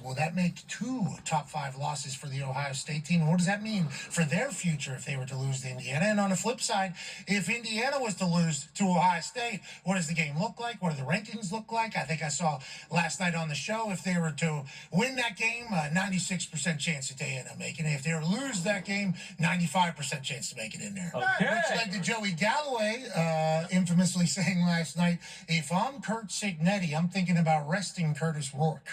Will that make 2 top 5 losses for the Ohio State team? What does that mean for their future if they were to lose to Indiana? And on the flip side, if Indiana was to lose to Ohio State, what does the game look like? What do the rankings look like? I think I saw last night on the show, if they were to win that game, 96% chance that they end up making it. If they were to lose that game, 95% chance to make it in there. Okay. Which led to Joey Galloway infamously saying last night, if I'm Kurt Signetti, I'm thinking about resting Curtis Rourke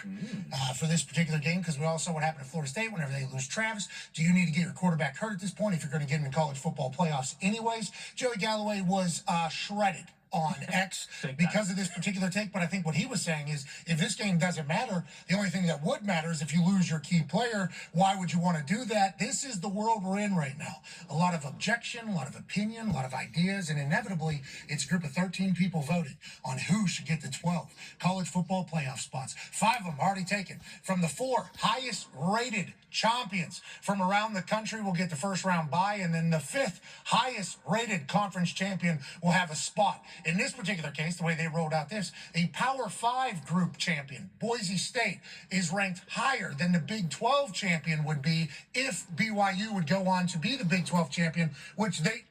for this particular game, because we all saw what happened at Florida State whenever they lose Travis. Do you need to get your quarterback hurt at this point if you're going to get into college football playoffs anyways? Joey Galloway was shredded on X because of this particular take, but I think what he was saying is if this game doesn't matter, the only thing that would matter is if you lose your key player. Why would you want to do that? This is the world we're in right now. A lot of objection, a lot of opinion, a lot of ideas, and inevitably it's a group of 13 people voted on who should get the 12 college football playoff spots. 5 of them already taken. From the 4 highest rated champions from around the country will get the first round bye, and then the 5th highest rated conference champion will have a spot. In this particular case, the way they rolled out this, a Power 5 group champion, Boise State, is ranked higher than the Big 12 champion would be if BYU would go on to be the Big 12 champion, which they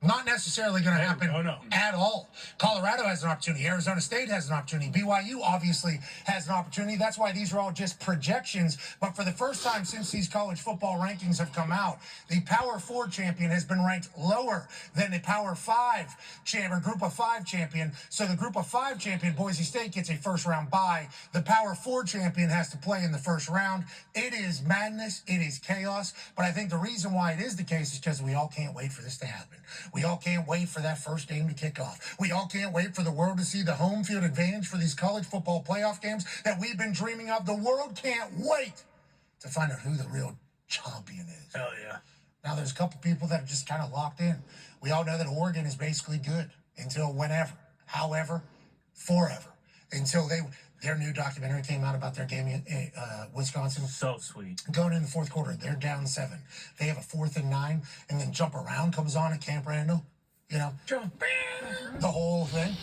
not necessarily going to happen at all. Colorado has an opportunity. Arizona State has an opportunity. BYU obviously has an opportunity. That's why these are all just projections. But for the first time since these college football rankings have come out, the Power 4 champion has been ranked lower than the Power 5 champion, or Group of 5 champion. So the Group of 5 champion, Boise State, gets a first-round bye. The Power 4 champion has to play in the first round. It is madness. It is chaos. But I think the reason why it is the case is because we all can't wait for this to happen. We all can't wait for that first game to kick off. We all can't wait for the world to see the home field advantage for these college football playoff games that we've been dreaming of. The world can't wait to find out who the real champion is. Hell yeah. Now, there's a couple people that are just kind of locked in. We all know that Oregon is basically good until whenever, however, forever, until their new documentary came out about their game in Wisconsin. So sweet. Going in the fourth quarter, they're down 7. They have a 4th and 9, and then Jump Around comes on at Camp Randall. You know, the whole thing.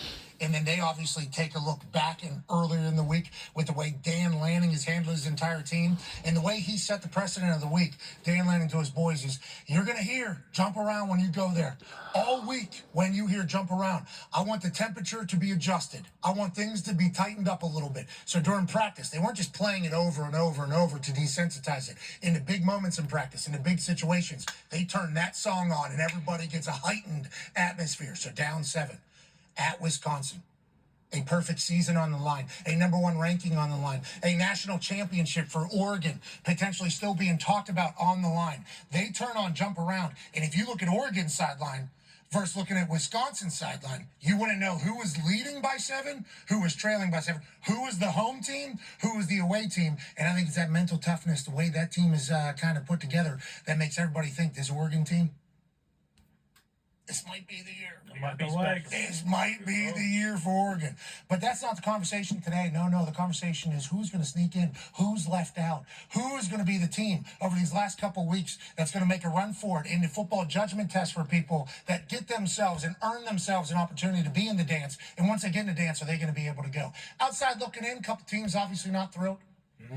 And then they obviously take a look back earlier in the week with the way Dan Lanning has handled his entire team and the way he set the precedent of the week. Dan Lanning to his boys is, you're going to hear Jump Around when you go there. All week when you hear Jump Around, I want the temperature to be adjusted. I want things to be tightened up a little bit. So during practice, they weren't just playing it over and over and over to desensitize it. In the big moments in practice, in the big situations, they turn that song on and everybody gets a heightened atmosphere. So down 7. At Wisconsin, a perfect season on the line, a #1 ranking on the line, a national championship for Oregon potentially still being talked about on the line. They turn on Jump Around, and if you look at Oregon's sideline versus looking at Wisconsin's sideline, you want to know who was leading by 7, who was trailing by 7, who was the home team, who was the away team, and I think it's that mental toughness, the way that team is kind of put together, that makes everybody think this Oregon team, this might be the year. This might be the year for Oregon. But that's not the conversation today. No, the conversation is who's going to sneak in, who's left out, who is going to be the team over these last couple weeks that's going to make a run for it in the football judgment test for people that get themselves and earn themselves an opportunity to be in the dance. And once they get in the dance, are they going to be able to go? Outside looking in, a couple teams obviously not thrilled.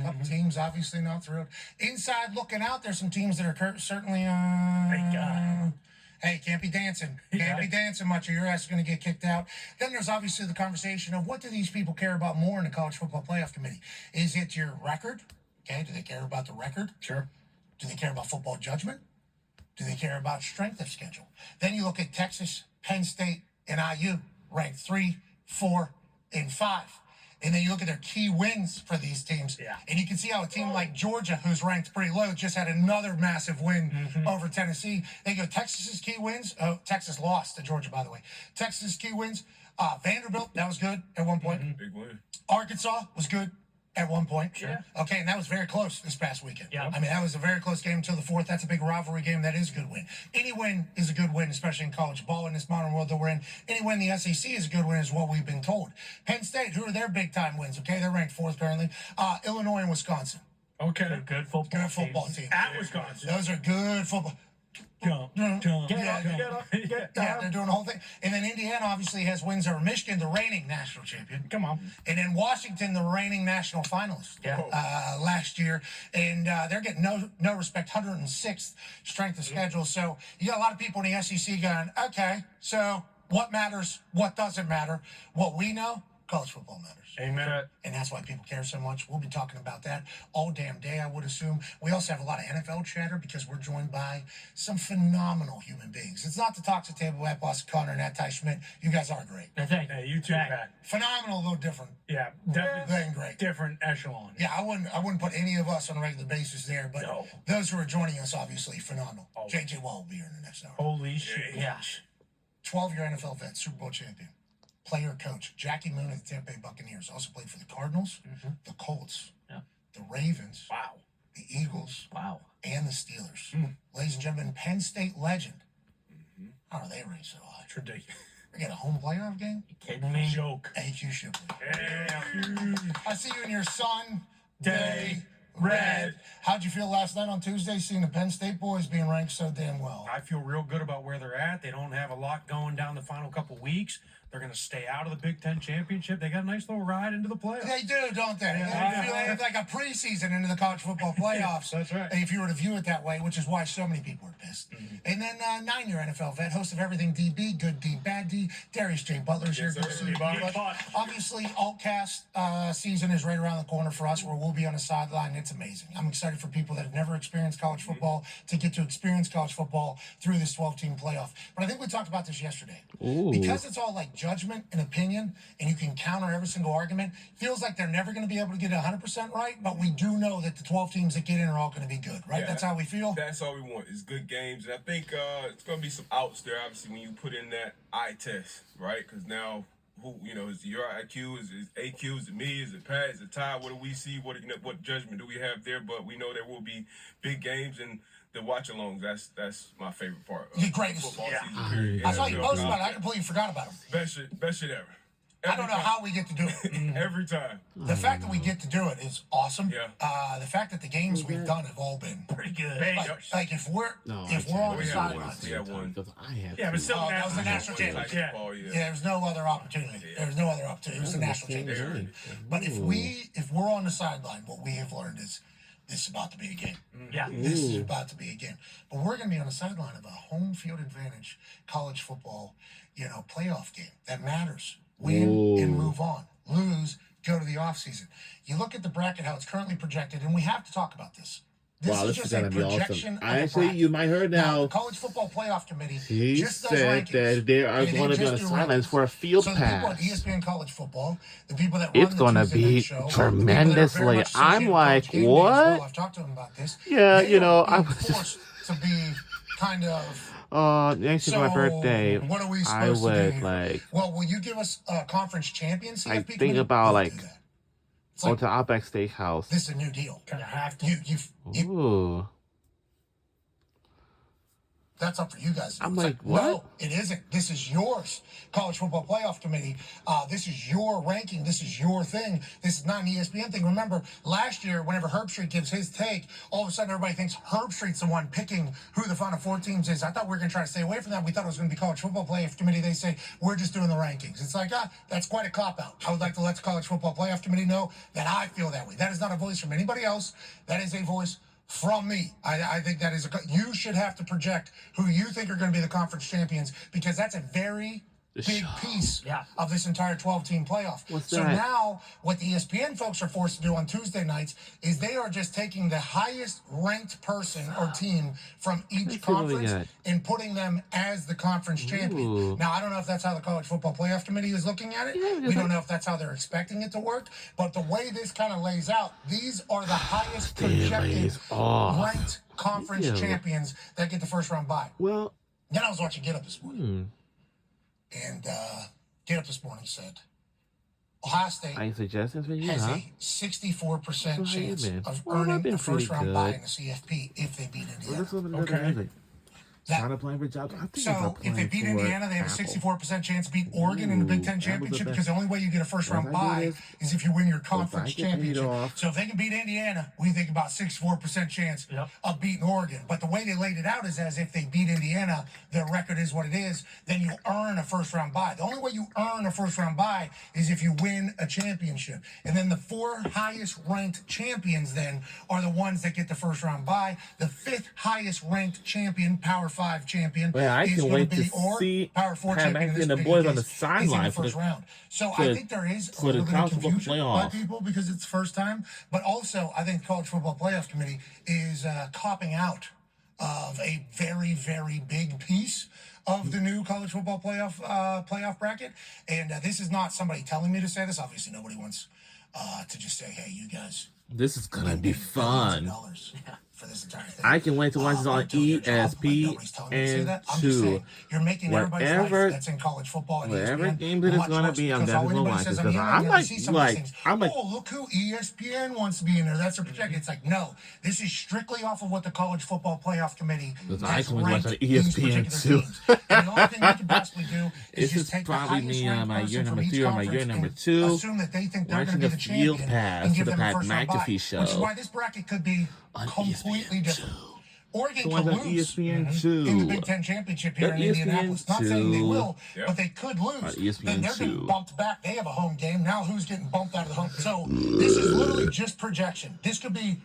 Couple teams obviously not thrilled. Inside looking out, there's some teams that are certainly Thank God. Hey, can't be dancing. Can't be dancing much or your ass is going to get kicked out. Then there's obviously the conversation of what do these people care about more in the College Football Playoff Committee? Is it your record? Okay, do they care about the record? Sure. Do they care about football judgment? Do they care about strength of schedule? Then you look at Texas, Penn State, and IU, ranked 3, 4, and 5. And then you look at their key wins for these teams, and you can see how a team like Georgia, who's ranked pretty low, just had another massive win over Tennessee. They go Texas's key wins. Oh, Texas lost to Georgia, by the way. Texas's key wins. Vanderbilt, that was good at one point. Big win. Arkansas was good at one point. Sure. Okay, and that was very close this past weekend. Yeah. I mean, that was a very close game until the 4th. That's a big rivalry game. That is a good win. Any win is a good win, especially in college ball in this modern world that we're in. Any win in the SEC is a good win is what we've been told. Penn State, who are their big-time wins? Okay, they're ranked 4th currently. Illinois and Wisconsin. Okay. Good football team. At Wisconsin. Those are good football. Jump. Yeah, they're doing the whole thing. And then Indiana obviously has wins over Michigan, the reigning national champion. Come on. And then Washington, the reigning national finalist last year. And they're getting no respect, 106th strength of schedule. So you got a lot of people in the SEC going, okay, so what matters? What doesn't matter? What we know, college football matters. Amen. And that's why people care so much. We'll be talking about that all damn day, I would assume. We also have a lot of NFL chatter because we're joined by some phenomenal human beings. It's not the Toxic Table at Boston Connor and at Ty Schmidt. You guys are great. Hey, you too, Pat. Phenomenal, a little different. Yeah, definitely Than great. different echelon. Yeah, I wouldn't put any of us on a regular basis there, but No. those who are joining us, obviously, phenomenal. Oh. JJ Watt will be here in the next hour. Holy shit. Yeah. 12-year NFL vet, Super Bowl champion, player coach. Jackie Moon of the Tampa Bay Buccaneers also played for the Cardinals, the Colts, the Ravens, Wow. the Eagles, Wow. and the Steelers. Ladies and gentlemen, Penn State legend. How are they rated so high? It's ridiculous. We get a home playoff game? Kidding me? Joke. AQ Shipley. Yeah. I see you in your Sunday Day red. How'd you feel last night on Tuesday seeing the Penn State boys being ranked so damn well? I feel real good about where they're at. They don't have a lot going down the final couple weeks. They're going to stay out of the Big Ten championship. They got a nice little ride into the playoffs. They do, don't they? Yeah. They feel like a preseason into the college football playoffs. That's right. If you were to view it that way, which is why so many people are pissed. And then 9-year NFL vet, host of Everything DB, Good D, Bad D, Darius J. Butler's here. Good to see you, Butler. Obviously, Altcast season is right around the corner for us, where we'll be on the sideline. It's amazing. I'm excited for people that have never experienced college football to get to experience college football through this 12-team playoff. But I think we talked about this yesterday. Because it's all like judgment and opinion, and you can counter every single argument, feels like they're never going to be able to get it 100% right, but we do know that the 12 teams that get in are all going to be good, right? Yeah, That's how we feel? That's all we want is good games. And I think it's going to be some outs there, obviously, when you put in that eye test, right? Because now, is your IQ, is it AQ, is it me, is it Pat, is it Ty? What do we see? What judgment do we have there? But we know there will be big games, and the watch-alongs, that's my favorite part of The greatest. football Yeah. season, period. I saw you NFL post about it. I content. completely forgot about them. Best shit ever. I don't know how we get to do it. Every time. The fact that we get to do it is awesome. Yeah. The fact that the games we've done have all been Pretty good. like if we're No, on the We have one. sidelines. We have one. Because I have Yeah, but two. still, Oh, that was the national Type championship. Yeah. football, Yeah, there's no other opportunity. There's no other opportunity. It was the national championship. But if we're on the sideline, what we have learned is this is about to be a game. Yeah. This is about to be a game. But we're going to be on the sideline of a home field advantage college football, playoff game that matters. Win and move on. Lose, go to the offseason. You look at the bracket, how it's currently projected, and we have to talk about this. Wow, is this is just a gonna be projection awesome. of the Actually, bracket. you might heard The now. College Football Playoff Committee He just does said rankings. that they are They going to be just on the do sidelines rankings. for a field So the people at pass. ESPN College Football, the people that run It's the gonna Tuesday night be show, the people that are tremendously. very much I'm associated with like, College Game Day as well, what? I've talked to them about this. Yeah, They are I being was just. forced to be kind of. Next to my birthday, What are we I supposed to do would here? like. Well, will you give us a conference champion CFP I committee? think about We'll like do that. It's go like, to Outback Steakhouse. this is a new deal. Gonna have to. You Ooh, That's up for you guys. I'm It's like, no, what? it isn't. This is yours. College Football Playoff Committee. This is your ranking. This is your thing. This is not an ESPN thing. Remember, last year, whenever Herbstreit gives his take, all of a sudden everybody thinks Herbstreit's the one picking who the Final Four teams is. I thought we were going to try to stay away from that. We thought it was going to be College Football Playoff Committee. They say, we're just doing the rankings. It's like, that's quite a cop-out. I would like to let the College Football Playoff Committee know that I feel that way. That is not a voice from anybody else. That is a voice from me. I think that is you should have to project who you think are going to be the conference champions, because that's a very big piece of this entire 12-team playoff. So that? now what the ESPN folks are forced to do on Tuesday nights is they are just taking the highest ranked person or team from each feel really conference good. and putting them as the conference champion. Now, I don't know if that's how the College Football Playoff Committee is looking at it. We don't know if that's how they're expecting it to work. But the way this kind of lays out, these are the highest projected lays off. ranked conference champions that get the first round bye. well, Then I was watching Get Up this morning. And Get Up this morning said Ohio State any suggestions for you, has huh? a 64% chance been? of Well, I've earning been a first pretty round bye good. in the CFP if they beat Well, Indiana. let's open the Okay. music. China playing for jobs. I think So if they beat Indiana, they have a 64% chance to beat Oregon in the Big Ten championship because the only way you get a first-round bye is if you win your conference championship. So if they can beat Indiana, we think about 64% chance of beating Oregon. But the way they laid it out is as if they beat Indiana, their record is what it is, then you earn a first-round bye. The only way you earn a first-round bye is if you win a championship. And then the 4 highest-ranked champions then are the ones that get the first-round bye. The 5th highest-ranked champion, Power 5 champion, Man, I is can going wait to be to or see Power 4 Pat champion. McAfee and the boys on the sideline for the first round. So I think there is a for the little bit of college football confusion by playoff. people because it's the first time, but also I think the College Football Playoff Committee is copping out of a very, very big piece of the new college football playoff bracket. And this is not somebody telling me to say this. Obviously, nobody wants to just say, "Hey, you guys." This is gonna be fun. For this entire thing. I can wait to watch this on ESPN two. You're making everybody's life that's in college football and Whatever ESPN game it is much gonna worse be, I'm because all definitely gonna anybody watch says it on because the I'm internet, you see some of these things, I'm like, oh, look who ESPN wants to be in there. That's a projected. It's like, no, this is strictly off of what the College Football Playoff Committee I has can watch ranked on these ESPN particular too. teams. And the only thing we can possibly do is This just is take the probably highest me ranked my year person from number each 3 or my conference year number and 2. assume that they think they're Watching going to be the the field champion pass and for give the them a Pat first round bye, McAfee which is show why this bracket could be on completely ESPN different. Oregon So could on lose ESPN two. in the Big Ten championship here in ESPN Indianapolis. Not saying they will, Yeah. but they could lose. ESPN Then they're getting 2. bumped back. They have a home game. Now who's getting bumped out of the home? So this is literally just projection. This could be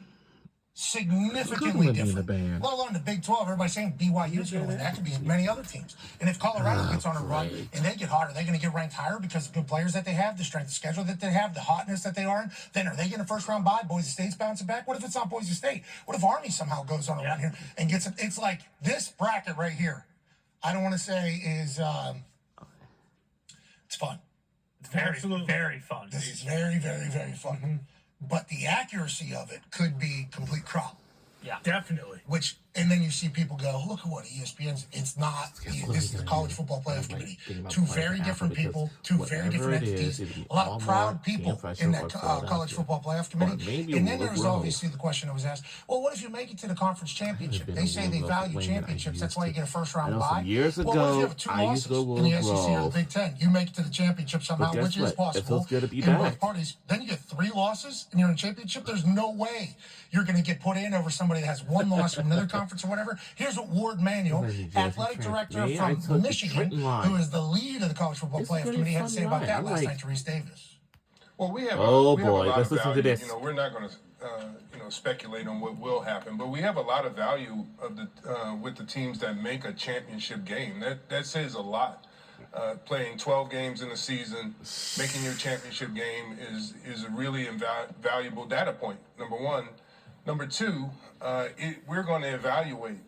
significantly Could be in the different. band. Let alone the Big 12. Everybody's saying BYU's going to win. That could be many other teams. And if Colorado gets on a run and they get hot, are they going to get ranked higher because of the good players that they have, the strength of schedule that they have, the hotness that they are in? Then are they getting a first round bye? Boise State's bouncing back. What if it's not Boise State? What if Army somehow goes on a run here and gets it? It's like this bracket right here. I don't want to say is it's fun. It's very fun. This is very, very, very fun. But the accuracy of it could be complete crop. Yeah, definitely. Which, and then you see people go, look at what ESPN's. It's not. This is the College Football Playoff Committee. Two very different people, two very different entities. A lot of proud people in that College Football Playoff Committee. And then there was obviously the question that was asked, well, what if you make it to the conference championship? They say they value championships. That's why you get a first round bye. Years Well, what if you ago, have 2 I used losses to go in the Willow SEC or the Grove. Big Ten? You make it to the championship somehow, guess which is what? It possible. feels good to be in both back. parties. Then you get 3 losses and you're in a championship. There's no way you're going to get put in over somebody that has 1 loss from another conference or whatever. Here's what Ward Manuel, athletic director from Michigan, who is the lead of the College Football Playoff Committee, had to say about that last night to Reese Davis. Well, we have Oh, we have boy, a lot let's of listen to value. this. We're not going to speculate on what will happen, but we have a lot of value of the with the teams that make a championship game. That says a lot. Playing 12 games in a season, making your championship game is a really valuable data point. Number one. Number two, we're going to evaluate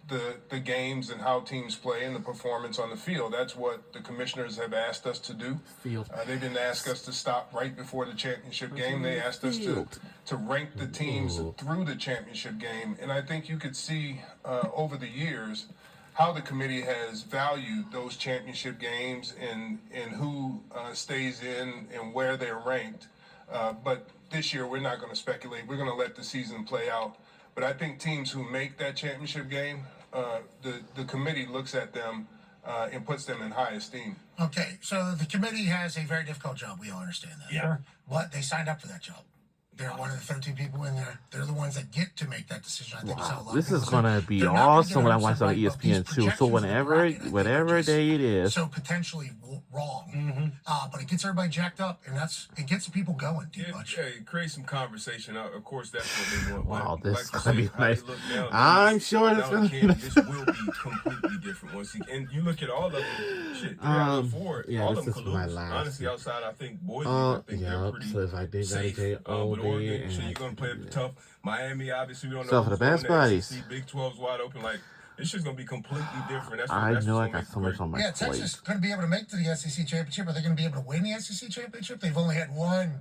the games and how teams play and the performance on the field. That's what the commissioners have asked us to do. They didn't ask us to stop right before the championship game. They asked us to rank the teams through the championship game. And I think you could see over the years how the committee has valued those championship games and who stays in and where they're ranked. But this year, we're not going to speculate. We're going to let the season play out. But I think teams who make that championship game, the committee looks at them and puts them in high esteem. Okay, so the committee has a very difficult job. We all understand that. Yeah. But they signed up for that job. They're one of the 13 people in there. They're the ones that get to make that decision. I think it's how a lot of This people is say. gonna be They're not gonna awesome get when I 100% watch it on right, but these ESPN too. So projections of the whenever bracket, I think, whatever are just day it is, so potentially wrong. But it gets everybody jacked up, and it gets the people going too much. Yeah, create some conversation. Of course, that's what they want. Wow, But this is like gonna you be said, how nice. they look now, I'm sure it's now gonna the be This will be completely different once you, and you look at all of them. Shit, 3 out of 4, yeah, all this of them is could my lose. last Honestly, outside I think Boise, Oh, I think yeah, they're pretty so if I did safe. dedicate But Oregon, and so I you're gonna play can- tough. Miami, obviously, we don't know. So for who's the best going to buddies. SEC. Big 12's wide open. Like this shit's gonna be completely different. That's I that's know I what's gonna got make so it much great. on my Yeah, plate. Texas couldn't be able to make to the SEC championship. Are they going to be able to win the SEC championship? They've only had 1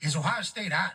is Ohio State hot?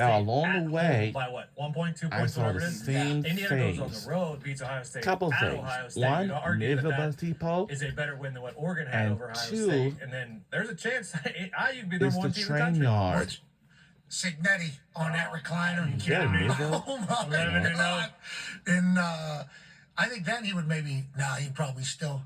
State. Now, along at the home way, by what 1 point, 2 I points, saw whatever the it is. same Indiana goes on things. the road, beats Ohio State. Couple at things. Ohio State. One, You could argue near the that bus depot. is a better win than what Oregon had And over Ohio two, State. And then there's a chance IU could be It's number the one team in the train country. yard. Signetti on that recliner. Yeah, Nizzle. Oh my 11-0. God. And I think then he would maybe. He'd probably still.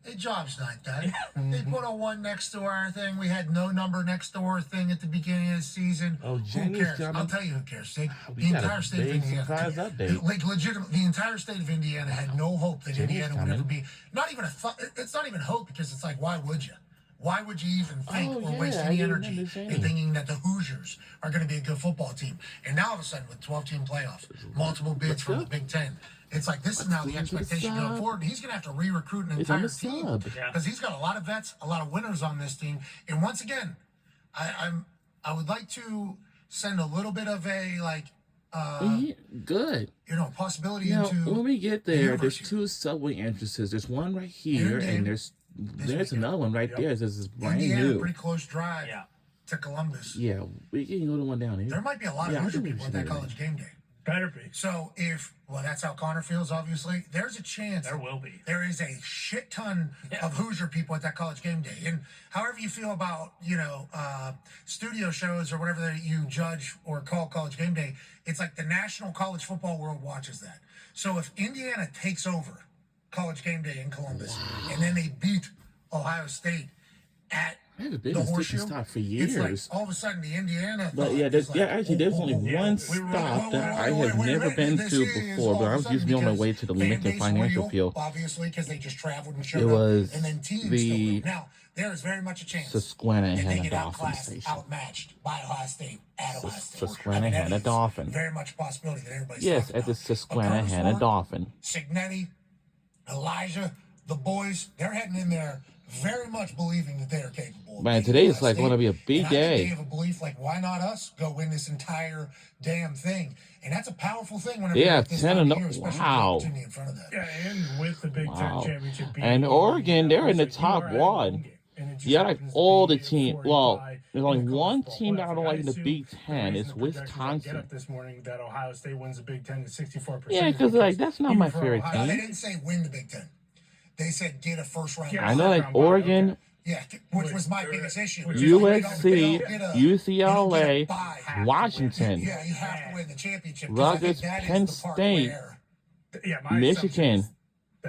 The job's not done. They put a 1 next to our thing. We had no number next to our thing at the beginning of the season. Oh, who Jenny's cares? coming. I'll tell you who cares. The We got entire a state of big Indiana. surprise update. Like legitimately, the entire state of Indiana had no hope that Jenny's Indiana would ever coming. be. Not even a thought. It's not even hope because it's like, why would you? Why would you even think or waste I any didn't energy understand. in thinking that the Hoosiers are going to be a good football team? And now all of a sudden, with 12-team playoffs, multiple bids from the Big Ten, it's like this is now the expectation going forward. He's going to have to re-recruit an It's on entire the team sub. because he's got a lot of vets, a lot of winners on this team. And once again, I would like to send a little bit of a Good. possibility Now, into when we get there, universe there's here. 2 subway entrances. There's one right here, Game and there's weekend. another one right there. This is brand Indiana, new. pretty close drive Yeah. to Columbus. Yeah, we can go to one down here. There might be a lot Yeah, of I Hoosier think we people at should that do that. college game day. Better be. So that's how Connor feels, obviously, there's a chance There will be. there is a shit ton of Hoosier people at that college game day. And however you feel about, studio shows or whatever that you judge or call college game day, it's like the national college football world watches that. So if Indiana takes over college game day in Columbus and then they beat Ohio State at I haven't been the to Sticky Horseshoe, Stop for it's like years. all of a sudden the Indiana But thought yeah, is there's only one stop that I have never been to before, but I was usually on my way to the Lincoln Financial Field. Obviously, because they just traveled and showed It was up, and then teams the still went. Now there is very much a chance Susquehanna that they Hanna get Dolphin outclassed, Station. outmatched by Ohio State at Ohio State. Susquehanna that Hanna is Dolphin. Very much a possibility that everybody's Yes, talking at the about. Susquehanna But Hanna Curtis Dolphin. Signetti, Elijah, the boys, they're heading in there very much believing that they are capable. of Man, beating today is Ohio like State. going to be a big And I think they day. have a belief like, why not us go win this entire damn thing? And that's a powerful thing whenever Yeah, you're at this 10 time and of no- year, especially with the wow. opportunity in front of that. Yeah, and with the Big Wow. Ten championship being And over, Oregon, they're in the you top are at a one. home game, and it just Yeah, like happens to all be the team. before you Well, buy there's in only the college one football team that I playoff. don't like in the assume Big the Ten. reason It's the projections I Wisconsin. Get up this morning that Ohio State wins the Big Ten to 64%. Yeah, because like that's not my even for favorite Ohio No, they team. didn't say win the Big Ten. They said get a first round. Yeah, I know like Round bye, Oregon, okay. Yeah, which was my biggest issue. Which It's is like, USC, they don't get a UCLA, bye. Washington, Yeah, you have to win the championship. 'cause I think Rutgers, that is Penn the part State, where- Yeah, my Michigan. assumption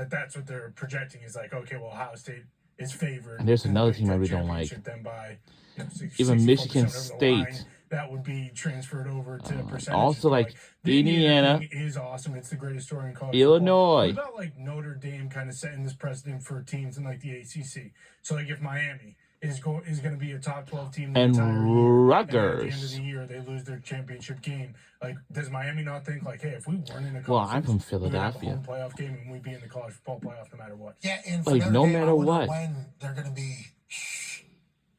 is that's what they're projecting is like, okay, well, Ohio State is favored. And there's in the another Big team I Ten really don't like. championship, then by, 60, Even 64% Michigan over the line, State. that would be transferred over to percentages. also, But, like, the Indiana, thing is awesome. It's the greatest story in college Illinois. football. What about like Notre Dame kind of setting this precedent for teams in like the ACC? So like if Miami is going to be a top 12 team the And entire year, and at the end of Rutgers. the year they lose their championship game, like does Miami not think like, hey, if we weren't in the Well, conference, I'm from we would have a Philadelphia. home playoff game and we'd be in the college football playoff no matter what? Yeah, and for Like, Notre no Dame, matter I wonder what. when they're going to be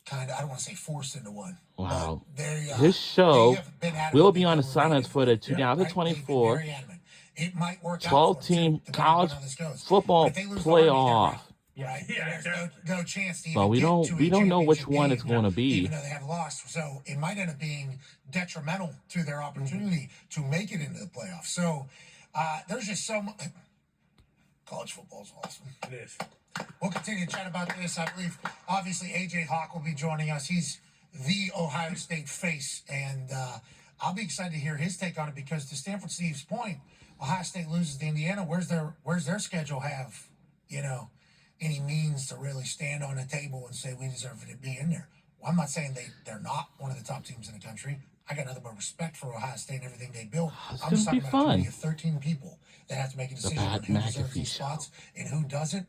kind of, I don't want to say forced into one. Wow. but they, This show they have been adamant will that be on they the were sidelines ready for the it, right? They've been 2024 very adamant. It might work out 12-team for them, too, depending college on how this goes. football If they lose to Army, they're playoff. out, Right? There's no chance to even But we get don't to we a don't know which championship one game, it's going to be. even though they have lost. So it might end up being detrimental to their opportunity to make it into the playoffs. So there's just so much. College football is awesome. It is. We'll continue to chat about this. I believe, obviously, AJ Hawk will be joining us. He's the Ohio State face, and I'll be excited to hear his take on it because, to Stanford Steve's point, Ohio State loses to Indiana. Where's their schedule have, any means to really stand on a table and say we deserve to be in there? Well, I'm not saying they're not one of the top teams in the country. I got nothing but respect for Ohio State and everything they built. It's I'm gonna just talking be about a committee fun. of 13 people that have to make a decision Pat on who deserves McAfee these show. spots and who doesn't.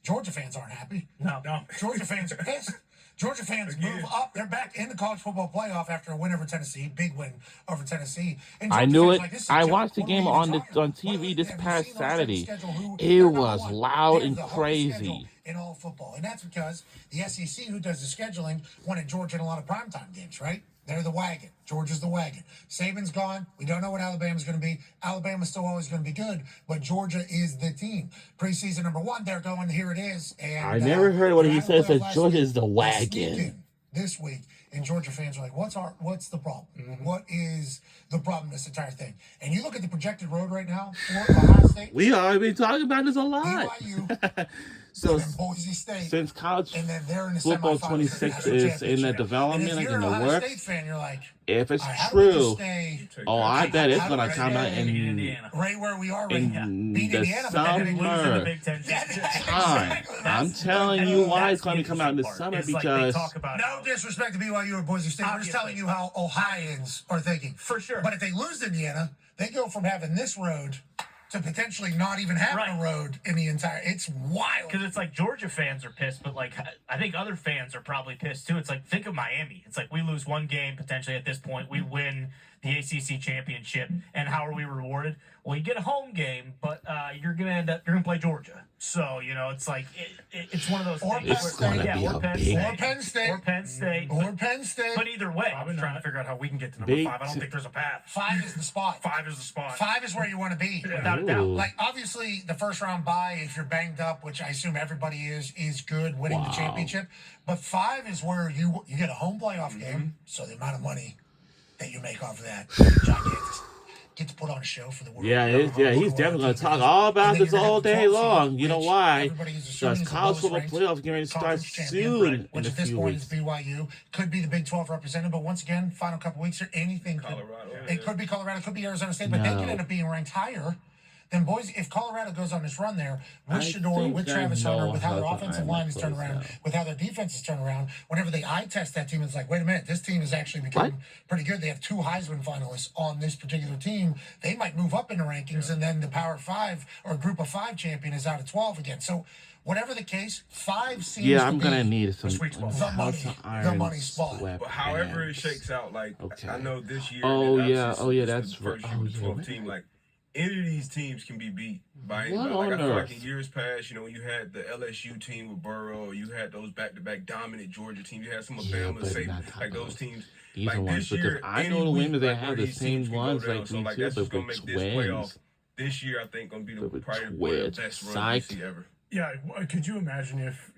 Georgia fans aren't happy. No. Georgia fans are pissed. Georgia fans move up. They're back in the college football playoff after a win over Tennessee, big win over Tennessee. And I Georgia knew fans it. are like, this is a I joke. watched the What are we game even on talking about? TV this Have you past seen Ohio State's Saturday. schedule? Who- It they're number was one. loud They and have the hardest crazy. schedule in all of football, and that's because the SEC, who does the scheduling, wanted Georgia in a lot of primetime games, right? They're the wagon. Georgia's the wagon. Saban's gone. We don't know what Alabama's going to be. Alabama's still always going to be good, but Georgia is the team. Preseason number one, they're going, here it is. And I never heard what he they're says out of that last Georgia week. is the They wagon. sneaked in this week, and Georgia fans are like, what's the problem? Mm-hmm. What is the problem with this entire thing? And you look at the projected road right now for Ohio State. We already been talking about this a lot. BYU, So then Boise State, since college and then they're in the football semifinals for the 26 national is in the championship. development, And like if you're in an the Ohio State works, fan, you're like, if it's all right, how do we just true, stay oh, I bet it's how do gonna we come out stay in Indiana. right where we are right in now? Beat the Indiana, but then Losing the summer Big Ten championship. time. Exactly. I'm telling you why it's going to come out in the summer It's like they because talk about No disrespect to BYU or Boise State. We're just telling you how Ohioans are thinking. For sure. But if they lose to Indiana, they go from having this road to potentially not even having a road in the entire. It's wild. Because it's like Georgia fans are pissed, but like I think other fans are probably pissed too. It's like, think of Miami. It's like we lose one game potentially at this point. We win the ACC championship, and how are we rewarded? Well, you get a home game, but you're gonna play Georgia. So it's like it's one of those Or things. It's gonna be or a Penn big- State, Or Penn State. or Penn State, Or Penn State. but either way, I'm trying to figure out how we can get to number Big 5. I don't think there's a path. 5 is the spot. 5 is the spot. 5 is where you want to be. without a doubt. Ooh. Like obviously the first round bye, if you're banged up, which I assume everybody is good, winning the championship. But 5 is where you get a home playoff game. So the amount of money that you make off of that, gigantic. Get to put on a show for the world. He's definitely going to talk all about And then this you're gonna all have the day 12 long. seed, You know which why? everybody is assuming Because is the college lowest football ranked playoffs getting ready to start conference champion, soon in which a at this few point weeks. is BYU. Could be the Big 12 representative, but once again, final couple weeks or anything. Colorado. It could be Colorado, it could be Arizona State, but they could No. end up being ranked higher than Boise. If Colorado goes on this run there, with I Shador, think with I Travis know Hunter, with how how their to offensive iron line that is turned close around, out. with how their defense is turned around, whenever they eye test that team, it's like, wait a minute, this team is actually becoming pretty good. They have 2 Heisman finalists on this particular team. They might move up in the rankings, and then the Power 5 or Group of 5 champion is out of 12 again. So whatever the case, 5 seems Yeah, to I'm be going to need some sweet spot. The how money- to the iron money spot. But however it sweatpants. shakes out, like Okay. I know this year. Oh, and yeah. obviously Oh, yeah, it's that's the first right. year with Oh, the 12 yeah. team. Like any of these teams can be beat by What anybody. Like I on feel like earth? in years past, when you had the LSU team with Burrow, you had those back-to-back dominant Georgia teams. You had some of Yeah, Bama, but say not like those. those teams. These Like are ones this because year, I any know the week, women they like, have where the these same teams can go ones down. like So me like too, that's but what's gonna with make this playoff. twins. This year, I think gonna be the But with probably one of twins. the best runs Psych. we see ever. Yeah, could you imagine if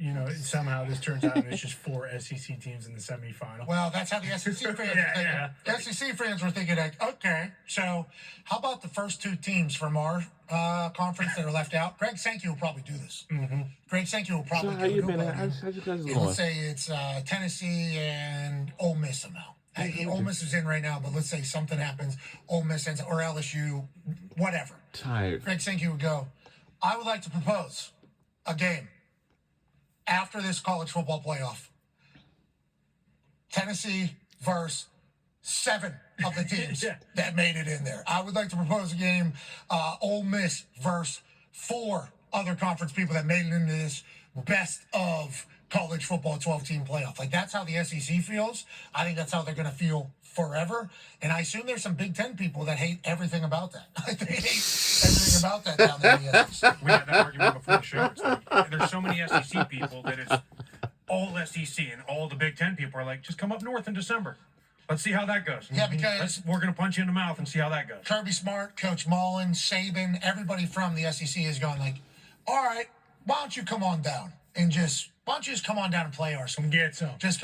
somehow this turns out and it's just 4 SEC teams in the semifinal? Well, that's how the SEC fans were thinking. The SEC fans were thinking, like, okay, so how about the first 2 teams from our conference that are left out? Greg Sankey will probably do this. Greg Sankey will probably So how you do been? it. How's you guys Let's going? say it's Tennessee and Ole Miss somehow. Ole Miss is in right now, but let's say something happens, Ole Miss ends, or LSU, whatever. Tired. Greg Sankey would go, I would like to propose a game after this college football playoff. Tennessee versus 7 of the teams that made it in there. I would like to propose a game, Ole Miss versus 4 other conference people that made it into this best of college football 12-team playoff. Like, that's how the SEC feels. I think that's how they're going to feel forever. And I assume there's some Big Ten people that hate everything about that. They hate everything about that down there in the SEC. We had that argument before the show. It's like, there's so many SEC people that it's all SEC, and all the Big Ten people are like, just come up north in December. Let's see how that goes. Yeah, because we're going to punch you in the mouth and see how that goes. Kirby Smart, Coach Mullen, Saban, everybody from the SEC is going like, all right, why don't you come on down and why don't you just come on down and play our school? Get some. Just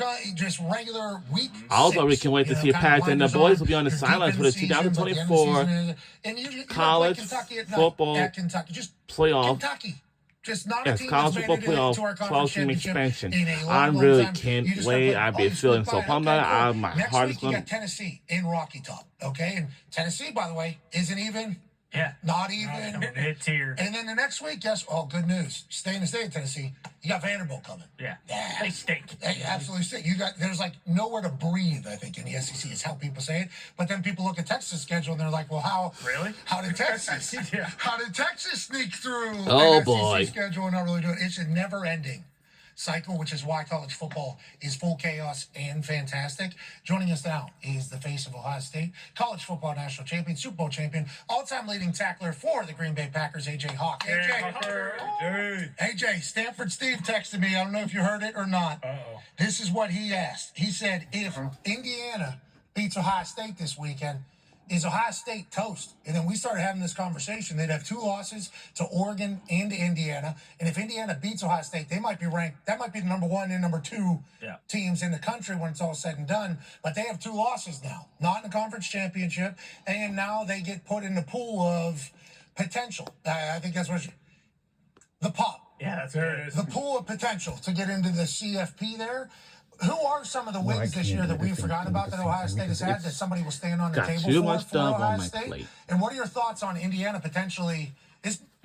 regular week. Also, we 6, can wait to see if kind of Pat and the blinders boys on. will be on the You're sidelines deep in for the season, but the end of the 2024 season and you college play Kentucky at night football at Kentucky. Just playoff. Kentucky. Just not a Yes, team college that's football made it into our playoff, conference 12-team championship expansion. in a long, I long really time. can't You just wait. gotta I've play, been you feeling just so gotta pumped play. about it. Okay, My cool. Next heart is week you going. got Tennessee in Rocky Top. Okay, and Tennessee, by the way, isn't even. Yeah. Not even. Mid-tier. And then the next week, good news. Stay in the state of Tennessee. You got Vanderbilt coming. Yeah. Yeah. They stink. They absolutely stink. There's like nowhere to breathe, I think, in the SEC is how people say it. But then people look at Texas' schedule and they're like, well, how did Texas how did Texas sneak through Oh, an boy. SEC schedule and not really do it? It's a never ending cycle, which is why college football is full chaos and fantastic. Joining us now is the face of Ohio State, college football national champion, Super Bowl champion, all-time leading tackler for the Green Bay Packers, AJ Hawk. AJ, Stanford Steve texted me. I don't know if you heard it or not. This is what he asked. He said, if Indiana beats Ohio State this weekend, is Ohio State toast? And then we started having this conversation. They'd have 2 losses to Oregon and to Indiana. And if Indiana beats Ohio State, they might be ranked. That might be the number 1 and number 2 teams in the country when it's all said and done. But they have 2 losses now, not in the conference championship. And now they get put in the pool of potential. I think that's what the pop. Yeah, that's There good. it is. The pool of potential to get into the CFP there. Who are some of the wins this year that we've forgotten about that Ohio State has had that somebody will stand on the got table too for much stuff Ohio on my State? plate. And what are your thoughts on Indiana potentially?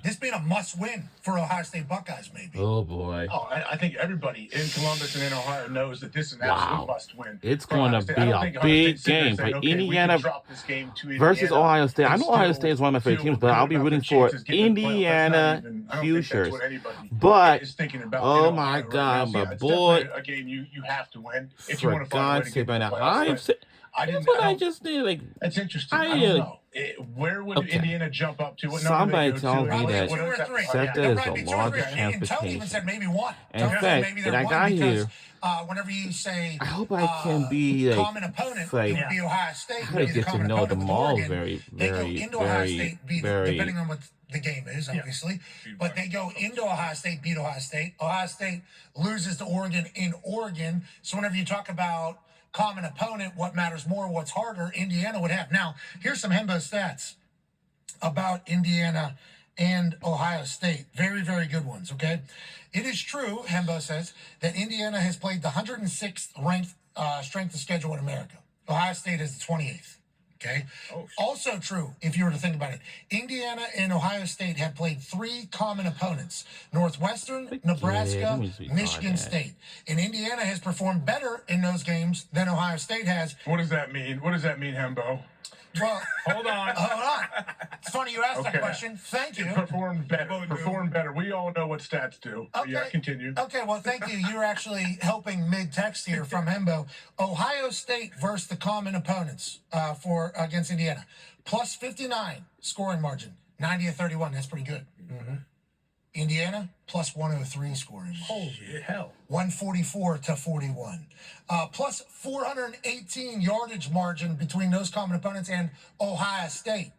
This being a must-win for Ohio State Buckeyes, maybe. Oh boy. Oh, I think everybody in Columbus and in Ohio knows that this is an absolute must-win. It's for going Ohio to State. be I don't a think Ohio big State's sitting there game. saying, But okay, we can Indiana drop this game to versus Indiana Ohio State. I and know Ohio still State is one of my favorite feel teams, but good I'll be about rooting their for chances getting to the playoff. That's not Indiana even- I don't think that's Futures. what anybody But is thinking about. oh in my Ohio right God, now. my So, it's boy! definitely a game you have to win if you For want to find a way God's to sake, get right to now, the playoffs. But that's what I don't- just did. Like, That's interesting. I I don't know. Where would okay. Indiana jump up to? What number Somebody they go told to? me Probably that two or three. SEPTA They'll is probably the be two or three. largest And Tony even said transportation. maybe one. In Tony said fact, maybe they're and I one got because here. whenever you say I hope I can be like, common opponent, like, it would be Ohio State. I would be get the to common know opponent them with all Oregon. very, They go very, into Ohio very, State, beat very. depending on what the game is, obviously. But they go into Ohio State, beat Ohio State. Ohio State loses to Oregon in Oregon. So whenever you talk about common opponent, what matters more, what's harder, Indiana would have. Now, here's some Hembo stats about Indiana and Ohio State. Very, very good ones, okay? It is true, Hembo says, that Indiana has played the 106th ranked strength of schedule in America. Ohio State is the 28th, okay? Also true, if you were to think about it, Indiana and Ohio State have played 3 common opponents: Northwestern, Nebraska, let me see. Michigan Oh, State. And Indiana has performed better in those games than Ohio State has. What does that mean? What does that mean, Hembo? Well, Hold on. hold on. It's funny you asked that Okay. question. Thank you. Performed better. Performed better. We all know what stats do. Okay. Yeah, continue. Okay, well, thank you. You're actually helping mid-text here from Hembo. Ohio State versus the common opponents for against Indiana. Plus 59 scoring margin. 90-31. That's pretty good. Indiana, plus 103 scoring margin. Holy hell. 144-41. Plus 418 yardage margin between those common opponents and Ohio State.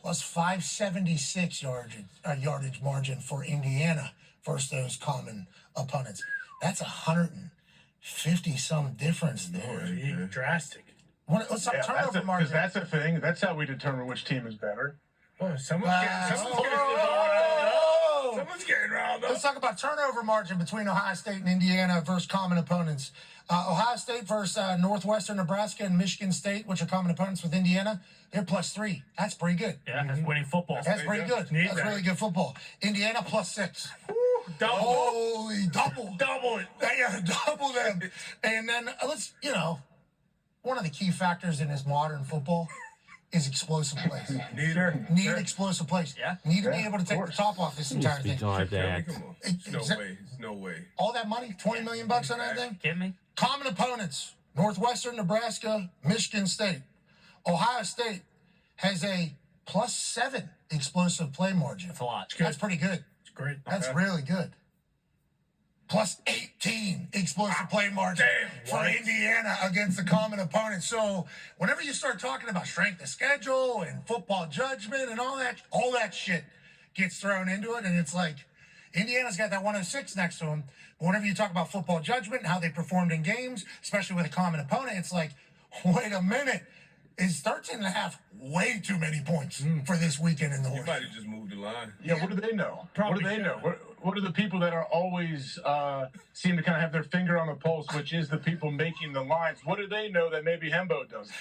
Plus 576 yardage margin for Indiana versus those common opponents. That's 150 some difference there. Drastic. Let's talk turnover margin. That's a thing. That's how we determine which team is better. Oh, someone's getting Someone's getting riled up. Let's talk about turnover margin between Ohio State and Indiana versus common opponents. Ohio State versus Northwestern, Nebraska, and Michigan State, which are common opponents with Indiana, they're plus 3. That's pretty good. Yeah, that's winning football. That's pretty good. Need That's that. really good football. Indiana plus 6. Double. Holy double. Double it. Yeah, double them. And then let's, one of the key factors in this modern football is explosive plays. Need explosive plays. Yeah. Need to be able to take the top off this entire thing. Speaking like that. Come on. There's no way. There's no way. All that money, $20 million on that thing? Kidding me? Common opponents: Northwestern, Nebraska, Michigan State. Ohio State has a plus 7 explosive play margin. That's a lot. That's pretty good. It's great. That's really good. Plus 18 explosive play margin for Indiana against the common opponent. So whenever you start talking about strength of schedule and football judgment and all that shit gets thrown into it, and it's like Indiana's got that 106 next to them. But whenever you talk about football judgment and how they performed in games, especially with a common opponent, it's like, wait a minute. Is 13.5 way too many points for this weekend in the You horse? might have just moved the line. Yeah, what do they know? Probably what do they should. know? What are the people that are always seem to kind of have their finger on the pulse, which is the people making the lines? What do they know that maybe Hembo doesn't?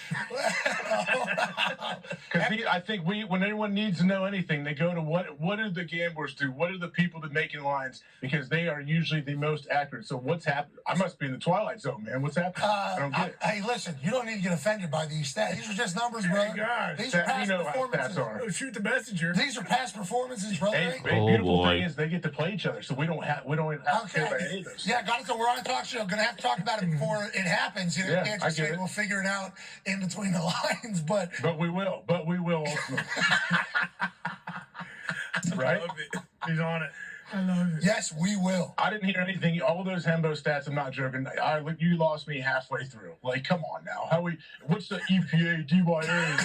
Because I think when anyone needs to know anything, they go to what do the gamblers do? What are the people that making lines? Because they are usually the most accurate. So what's happening? I must be in the twilight zone, man. What's happening? I don't get it. Hey, listen, you don't need to get offended by these stats. These are just numbers, brother. God. These are That- past you know how performances. stats are. Oh, shoot the messenger. These are past performances, brother. Hey, Oh, beautiful boy. thing is they get to play each other, so we don't have to care about any of those. Yeah, got it. So we're on a talk show. Gonna have to talk about it before it happens. You know, Yeah, you can't I just get say it. we'll figure it out in between the lines. But But we will ultimately. Right? Love it. He's on it. I love it. yes, we will. I didn't hear anything. All those Hembo stats, I'm not joking. You lost me halfway through. Like, come on now. What's the EPA, DYA?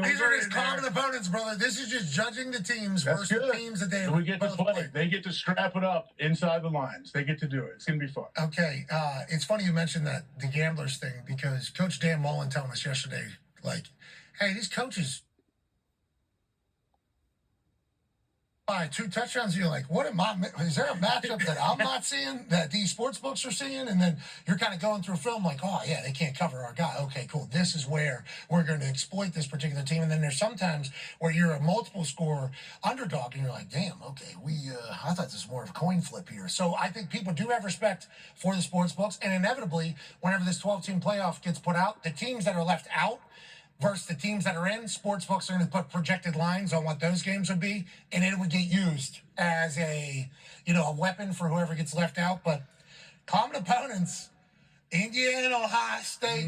These are just common opponents, brother. This is just judging the teams That's versus good. teams that they We get to both play. played. They get to strap it up inside the lines. They get to do it. It's going to be fun. Okay, it's funny you mentioned the gamblers thing because Coach Dan Mullen telling us yesterday, like, hey, these coaches by 2 touchdowns, you're like, what am I? Is there a matchup that I'm not seeing that these sports books are seeing? And then you're kind of going through film like, oh, yeah, they can't cover our guy. Okay, cool. This is where we're going to exploit this particular team. And then there's sometimes where you're a multiple score underdog and you're like, damn, okay, I thought this was more of a coin flip here. So I think people do have respect for the sports books. And inevitably, whenever this 12-team playoff gets put out, the teams that are left out versus the teams that are in, sports books are going to put projected lines on what those games would be, and it would get used as a weapon for whoever gets left out. But common opponents, Indiana, Ohio State,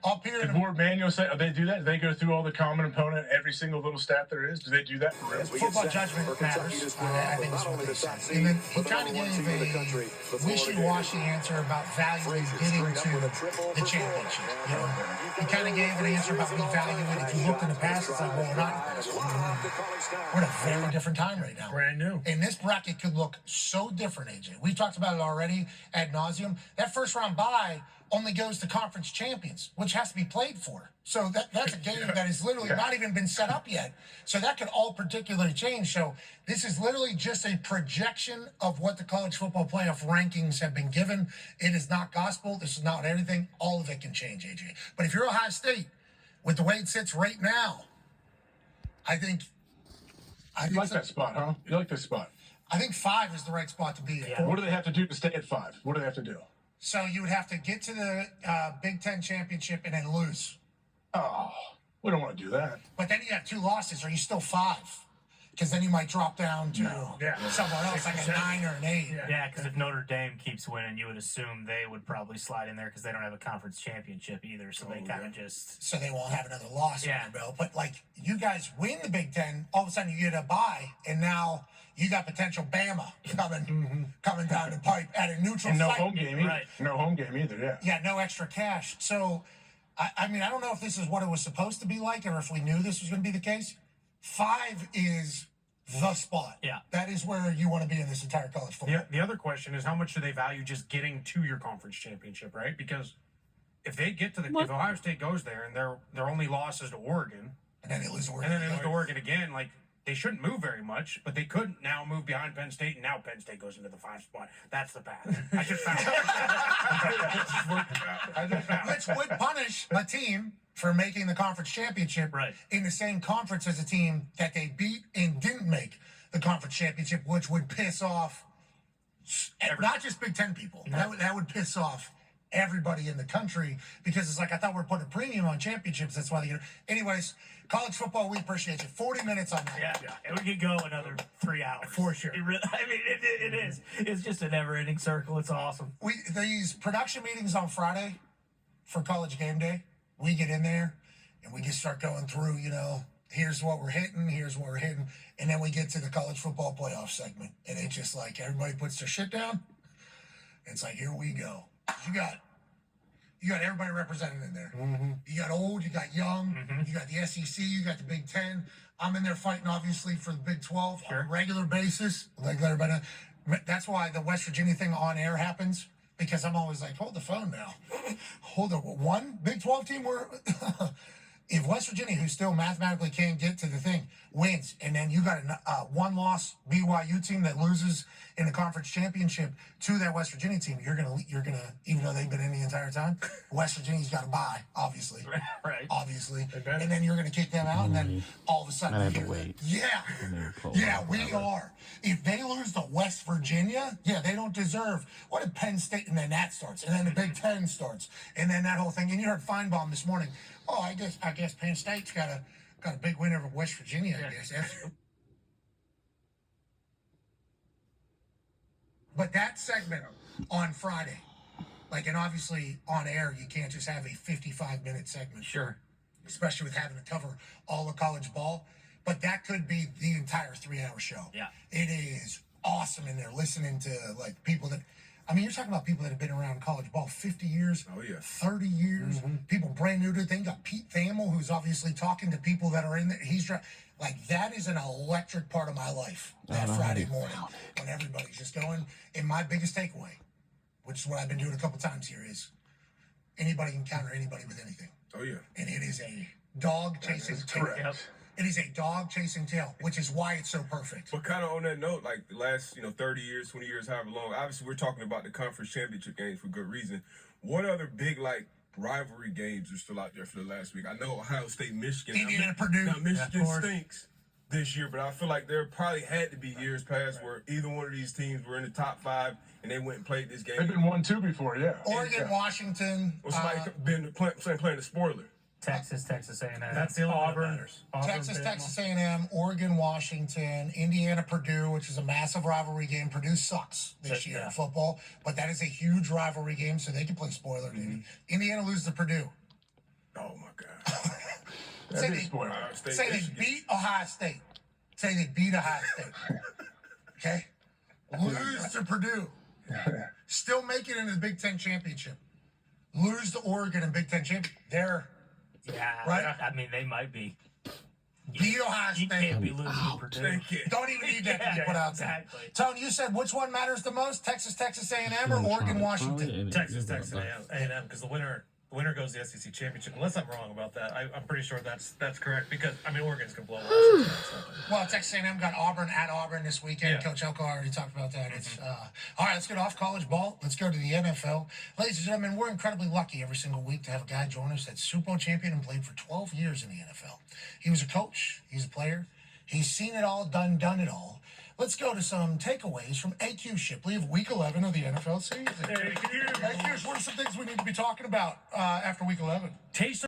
up here. Did Ward Manuel say they do that? Do they go through all the common opponent, every single little stat there is? Do they do that for real? Football judgment matters. I think that's what they say. And then he kind of gave a wishy-washy answer about valuing getting to the championship. He kind of gave an answer about we value it. If you looked in the past, it's like, well, we're not. We're in a very different time right now. Brand new. And this bracket could look so different, AJ. We've talked about it already ad nauseum. That first round bye only goes to conference champions, which has to be played for. So that's a game that has literally not even been set up yet. So that could all particularly change. So this is literally just a projection of what the college football playoff rankings have been given. It is not gospel. This is not everything. All of it can change, AJ. But if you're Ohio State, with the way it sits right now, I think You like that spot, huh? You like this spot. I think 5 is the right spot to be in. Yeah. What do they have to do to stay at 5? What do they have to do? So you would have to get to the Big Ten championship and then lose. Oh, we don't want to do that. But then you have 2 losses. Are you still 5? Because then you might drop down to someone else, like a 9 or an 8. Yeah, because if Notre Dame keeps winning, you would assume they would probably slide in there because they don't have a conference championship either. So they kind of just. So they won't have another loss on their belt. But like you guys win the Big Ten, all of a sudden you get a bye, and now you got potential Bama coming down the pipe at a neutral and no site. home game either. Right. No home game either, yeah. Yeah, no extra cash. So, I mean, I don't know if this is what it was supposed to be like or if we knew this was going to be the case. 5 is the spot. Yeah. That is where you want to be in this entire college football. The other question is how much do they value just getting to your conference championship, right? Because if they get to if Ohio State goes there and their only loss is to Oregon, and then they lose to Oregon, and then they lose to Oregon again, like they shouldn't move very much, but they could now move behind Penn State, and now Penn State goes into the 5 spot. That's the path. I just found it. Which would punish a team for making the conference championship in the same conference as a team that they beat and didn't make the conference championship, which would piss off not just Big Ten people. That would piss off everybody in the country because it's like, I thought we were putting a premium on championships. That's why they get it. Anyways, college football, we appreciate you. 40 minutes on that. Yeah. And we could go another 3 hours. For sure. It is. It's just a never-ending circle. It's awesome. These production meetings on Friday for College Game Day, we get in there and we just start going through, here's what we're hitting, and then we get to the college football playoff segment. And it's just like everybody puts their shit down. It's like, here we go. You got everybody represented in there. You got old, you got young, you got the SEC, you got the Big Ten. I'm in there fighting, obviously, for the Big 12 on a regular basis. Like everybody, that's why the West Virginia thing on air happens, because I'm always like, hold the phone now. Hold on. One Big 12 team if West Virginia, who still mathematically can't get to the thing, wins, and then you got a one-loss BYU team that loses in the conference championship to that West Virginia team, you're gonna, even though they've been in the entire time, West Virginia's got to bye, obviously, obviously, and then you're gonna kick them out, and then all of a sudden, we are. If they lose to West Virginia, they don't deserve. What if Penn State, and then that starts, and then the Big Ten starts, and then that whole thing, and you heard Feinbaum this morning. Oh, I guess Penn State's got a big win over West Virginia. I guess but that segment on Friday, and obviously on air, you can't just have a 55-minute segment. Sure. Especially with having to cover all of college ball. But that could be the entire 3-hour show. Yeah. It is awesome in there listening to people that. I mean, you're talking about people that have been around college ball 50 years, 30 years, people brand new to the thing. You got Pete Thamel, who's obviously talking to people that are in there. He's that is an electric part of my life that Friday morning when everybody's just going. And my biggest takeaway, which is what I've been doing a couple times here, is anybody can counter anybody with anything. Oh, yeah. And it is a dog chasing tail. It is a dog chasing tail, which is why it's so perfect. But kind of on that note, like the last 30 years, 20 years, however long. Obviously, we're talking about the conference championship games for good reason. What other big rivalry games are still out there for the last week? I know Ohio State, Michigan. Indiana, Purdue. Now Michigan stinks this year, but I feel like there probably had to be years past where either one of these teams were in the top 5 and they went and played this game. They've been 1-2 before, yeah. Oregon, Washington. Or somebody been playing the spoiler. Texas A&M. That's the only one that matters. Texas A&M, Oregon, Washington, Indiana, Purdue, which is a massive rivalry game. Purdue sucks this year in football, but that is a huge rivalry game, so they can play spoiler. Indiana loses to Purdue. Oh my God! Say they beat Ohio State. Say they beat Ohio State. Okay, lose to Purdue. Still make it into the Big Ten championship. Lose to Oregon in Big Ten championship. They're right. I mean, they might be. Beat Ohio State. You can't be losing to Purdue. Don't even need that to be put out there. Tony, you said which one matters the most? Texas A&M or Oregon, Washington? Texas A&M, because the winner goes to the SEC championship. Unless I'm wrong about that, I'm pretty sure that's correct. Because Oregon's gonna blow Washington. Well, Texas A&M got Auburn at Auburn this weekend. Yeah. Coach Elko already talked about that. It's all right. Let's get off college ball. Let's go to the NFL, ladies and gentlemen. We're incredibly lucky every single week to have a guy join us that's Super Bowl champion and played for 12 years in the NFL. He was a coach. He's a player. He's seen it all, done it all. Let's go to some takeaways from AQ Shipley of Week 11 of the NFL season. AQ, what are some things we need to be talking about after Week 11? Taste